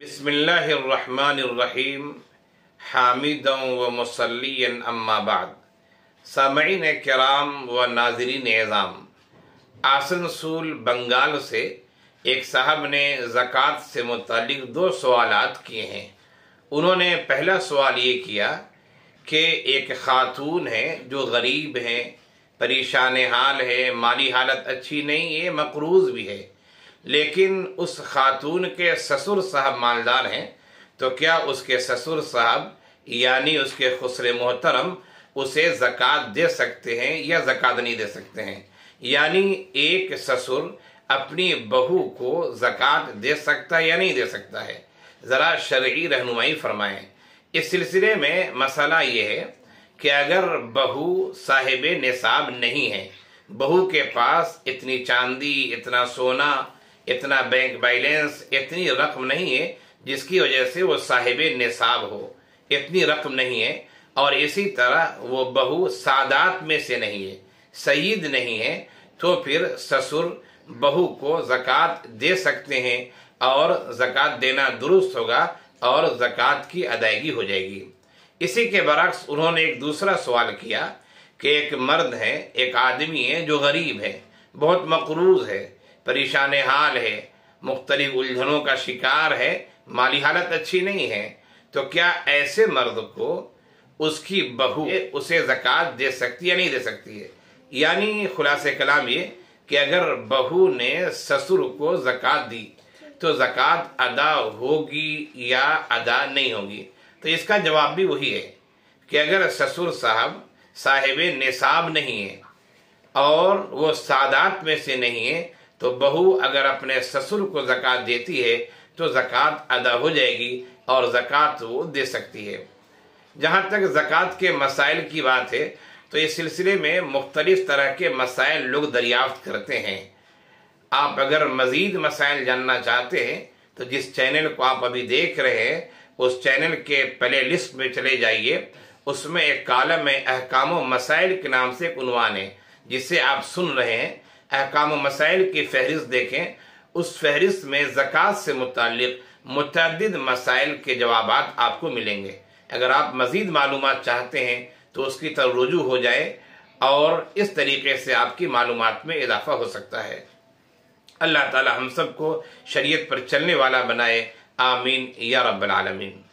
बिस्मिल्लाहिर्रहमानिर्रहीम हामिदन व मुसल्लियन अम्मा बाद। सामईन किराम व नाज़रीन एज़ाम, आसनसोल बंगाल से एक साहब ने ज़कात से मुतालिक दो सवालात किए हैं। उन्होंने पहला सवाल ये किया कि एक ख़ातून है जो गरीब है, परेशान हाल है, माली हालत अच्छी नहीं है, मकरूज़ भी है, लेकिन उस खातून के ससुर साहब मालदार हैं, तो क्या उसके ससुर साहब यानी उसके खुसरे मोहतरम उसे ज़कात दे सकते हैं या ज़कात नहीं दे सकते हैं? यानी एक ससुर अपनी बहू को ज़कात दे सकता है या नहीं दे सकता है? ज़रा शरई रहनुमाई फरमाएं। इस सिलसिले में मसला ये है कि अगर बहू साहिब निसाब नहीं है, बहू के पास इतनी चांदी, इतना सोना, इतना बैंक बैलेंस, इतनी रकम नहीं है जिसकी वजह से वो साहिब निसाब हो, इतनी रकम नहीं है, और इसी तरह वो बहू सादात में से नहीं है, सईद नहीं है, तो फिर ससुर बहू को ज़कात दे सकते हैं और ज़कात देना दुरुस्त होगा और ज़कात की अदायगी हो जाएगी। इसी के बरक्स उन्होंने एक दूसरा सवाल किया कि एक मर्द है, एक आदमी है जो गरीब है, बहुत मकरूज़ है, परेशान हाल है, मुख्तलिफ उलझनों का शिकार है, माली हालत अच्छी नहीं है, तो क्या ऐसे मर्द को उसकी बहू उसे ज़कात दे सकती या नहीं दे सकती है? यानी खुलासे कलाम ये कि अगर बहू ने ससुर को ज़कात दी तो ज़कात अदा होगी या अदा नहीं होगी? तो इसका जवाब भी वही है कि अगर ससुर साहब साहिब निसाब नहीं है और वो सादात में से नहीं है, तो बहू अगर अपने ससुर को ज़कात देती है तो ज़कात अदा हो जाएगी और ज़कात वो दे सकती है। जहाँ तक ज़कात के मसाइल की बात है, तो इस सिलसिले में मुख्तलिफ तरह के मसाइल लोग दरियाफ्त करते हैं। आप अगर मज़ीद मसाइल जानना चाहते हैं तो जिस चैनल को आप अभी देख रहे हैं उस चैनल के प्ले लिस्ट में चले जाइए, उसमें एक कालम में अहकाम व मसाइल के नाम से एक उन्वान है जिसे आप सुन रहे हैं। अहकाम व मसाइल की फहरिस्त देखें, उस फहरिस्त में ज़कात से मुताल्लिक मुतअद्दिद मसाइल के जवाबात आपको मिलेंगे। अगर आप मज़ीद मालूमात चाहते हैं तो उसकी तरफ रुजू हो जाए और इस तरीके से आपकी मालूमात में इजाफा हो सकता है। अल्लाह ताला हम सबको शरीयत पर चलने वाला बनाए। आमीन या रब्बल आलमीन।